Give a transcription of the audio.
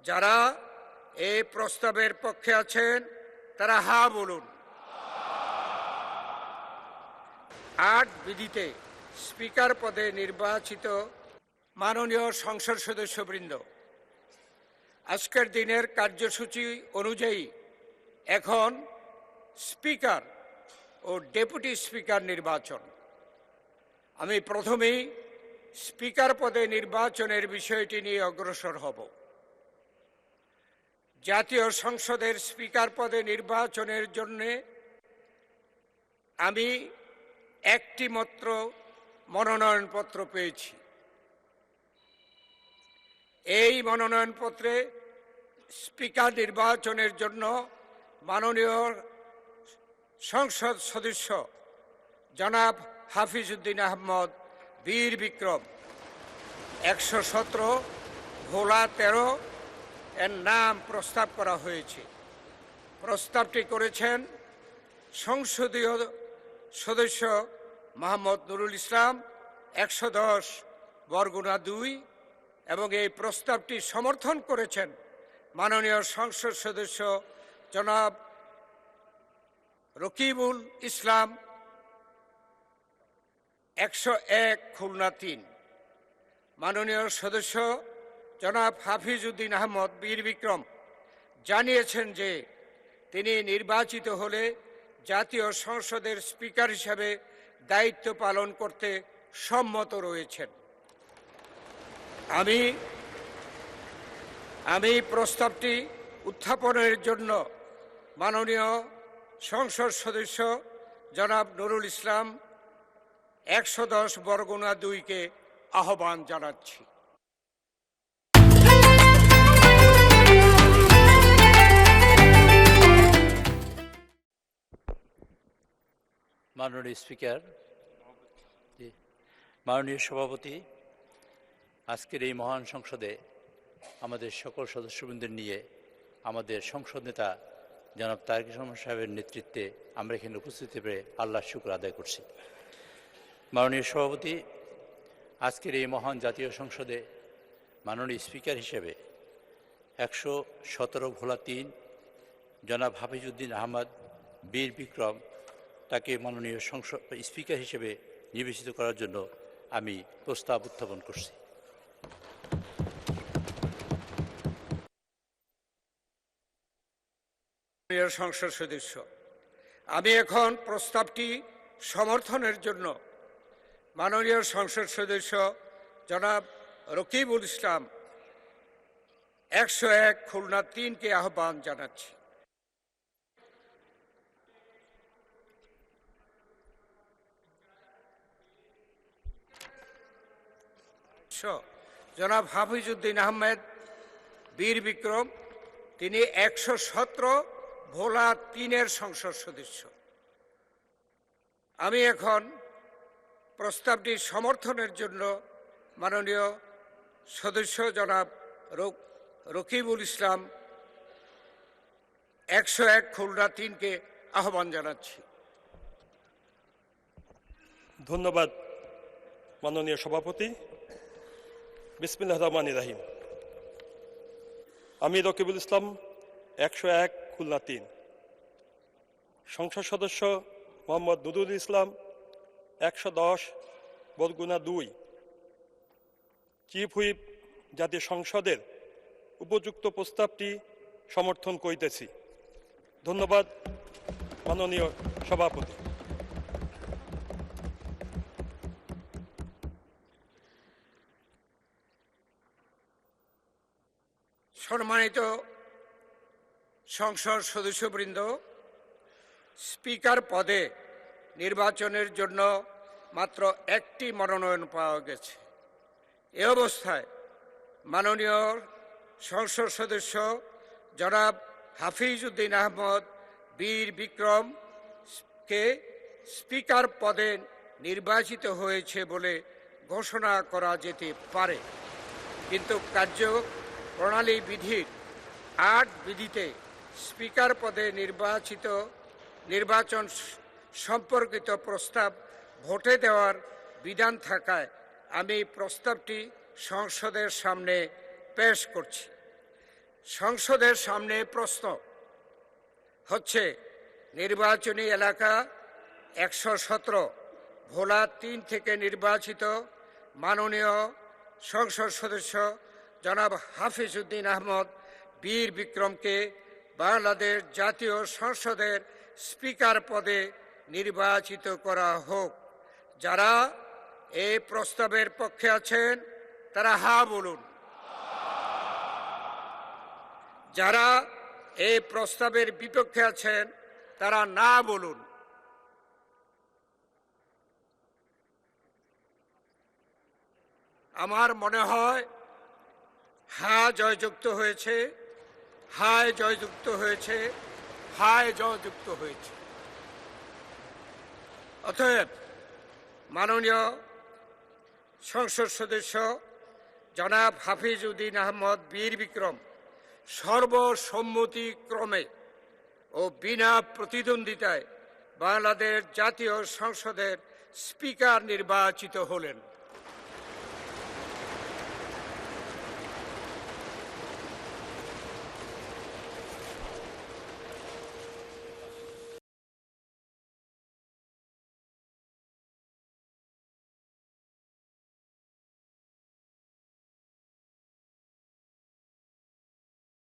যারা এই প্রস্তাবের পক্ষে আছেন তারা হা বলুন। ৮ বিধিতে স্পিকার পদে নির্বাচিত মাননীয় সংসদ সদস্যবৃন্দ, আজকের দিনের কার্যসূচি অনুযায়ী এখন স্পিকার ও ডেপুটি স্পিকার নির্বাচন। আমি প্রথমেই স্পিকার পদে নির্বাচনের বিষয়টি নিয়ে অগ্রসর হব। জাতীয় সংসদের স্পিকার পদে নির্বাচনের জন্য আমি একটি মাত্র মনোনয়নপত্র পেয়েছি। এই মনোনয়নপত্রে স্পিকার নির্বাচনের জন্য মাননীয় সংসদ সদস্য জনাব হাফিজউদ্দিন আহমদ বীর বিক্রম 117 ভোলা 13 এর নাম প্রস্তাব করা হয়েছে। প্রস্তাবটি করেছেন সংসদীয় সদস্য মোহাম্মদ নুরুল ইসলাম 110 বরগুনা 2 এবং এই প্রস্তাবটি সমর্থন করেছেন মাননীয় সংসদ সদস্য জনাব রকিবুল ইসলাম 101 খুলনা 3। মাননীয় সদস্য জনাব হাফিজউদ্দিন আহমদ বীর বিক্রম জানিয়েছেন যে তিনি নির্বাচিত হলে জাতীয় সংসদের স্পিকার হিসাবে দায়িত্ব পালন করতে সম্মত রয়েছেন। আমি প্রস্তাবটি উত্থাপনের জন্য মাননীয় সংসদ সদস্য জনাব নুরুল ইসলাম 110 বরগুনা 2-কে আহ্বান জানাচ্ছি। মাননীয় স্পিকার, মাননীয় সভাপতি, আজকের এই মহান সংসদে আমাদের সকল সদস্যবৃন্দের নিয়ে আমাদের সংসদ নেতা জনাব তারেক রহমান সাহেবের নেতৃত্বে আমরা এখানে উপস্থিত পেরে আল্লাহর শুকর আদায় করছি। মাননীয় সভাপতি, আজকের এই মহান জাতীয় সংসদে মাননীয় স্পিকার হিসেবে 117 ভোলা 3 জনাব হাফিজউদ্দিন আহমদ বীর বিক্রম তাকে মাননীয় সংসদ স্পিকার হিসেবে নির্বাচিত করার জন্য আমি প্রস্তাব উত্থাপন করছি। সংসদ সদস্য, আমি এখন প্রস্তাবটি সমর্থনের জন্য মাননীয় সংসদ সদস্য জনাব রকিবুল ইসলাম 101 খুলনা 3-কে আহ্বান জানাচ্ছি। জনাব হাফিজউদ্দিন আহমেদ বীর বিক্রম, তিনি 117 ভোলা 3-এর সংসদ সদস্য। আমি এখন প্রস্তাবটি সমর্থনের জন্য মাননীয় সদস্য জনাব রকিবুল ইসলাম 101 খুলনা 3-কে আহ্বান জানাচ্ছি। ধন্যবাদ মাননীয় সভাপতি। বিসমিল্লাহির রহমানির রহিম। আমি রকিবুল ইসলাম 101 খুলনা 3, সংসদ সদস্য মোহাম্মদ নুরুল ইসলাম 110 বরগুনা 2, চিফ হুইপ জাতীয় সংসদের উপযুক্ত প্রস্তাবটি সমর্থন করিতেছি। ধন্যবাদ মাননীয় সভাপতি। সম্মানিত সংসদ সদস্যবৃন্দ, স্পিকার পদে নির্বাচনের জন্য মাত্র একটি মনোনয়ন পাওয়া গেছে। এ অবস্থায় মাননীয় সংসদ সদস্য জনাব হাফিজউদ্দিন আহমদ বীর বিক্রমকে স্পিকার পদে নির্বাচিত হয়েছে বলে ঘোষণা করা যেতে পারে, কিন্তু কার্যপ্রণালী বিধির ৮ বিধিতে স্পিকার পদে নির্বাচন সম্পর্কিত প্রস্তাব ভোটে দেওয়ার বিধান থাকায় আমি প্রস্তাবটি সংসদের সামনে পেশ করছি। সংসদের সামনে প্রশ্ন হচ্ছে নির্বাচনী এলাকা 117 ভোলা 3 থেকে নির্বাচিত মাননীয় সংসদ সদস্য জনাব হাফিজ উদ্দিন আহমদ বীর বিক্রমকে বাংলাদেশ জাতীয় সংসদের স্পিকার পদে নির্বাচিত করা হোক। যারা এই প্রস্তাবের পক্ষে আছেন তারা হা বলুন। যারা এই প্রস্তাবের বিপক্ষে আছেন তারা না বলুন। আমার মনে হয় হা জয়যুক্ত হয়েছে, হায় জয়যুক্ত হয়েছে, হায় জয়যুক্ত হয়েছে। অতএব মাননীয় সংসদ সদস্য জনাব হাফিজ উদ্দিন আহমদ বীর বিক্রম সর্বসম্মতিক্রমে ও বিনা প্রতিদ্বন্দ্বিতায় বাংলাদেশ জাতীয় সংসদের স্পিকার নির্বাচিত হলেন।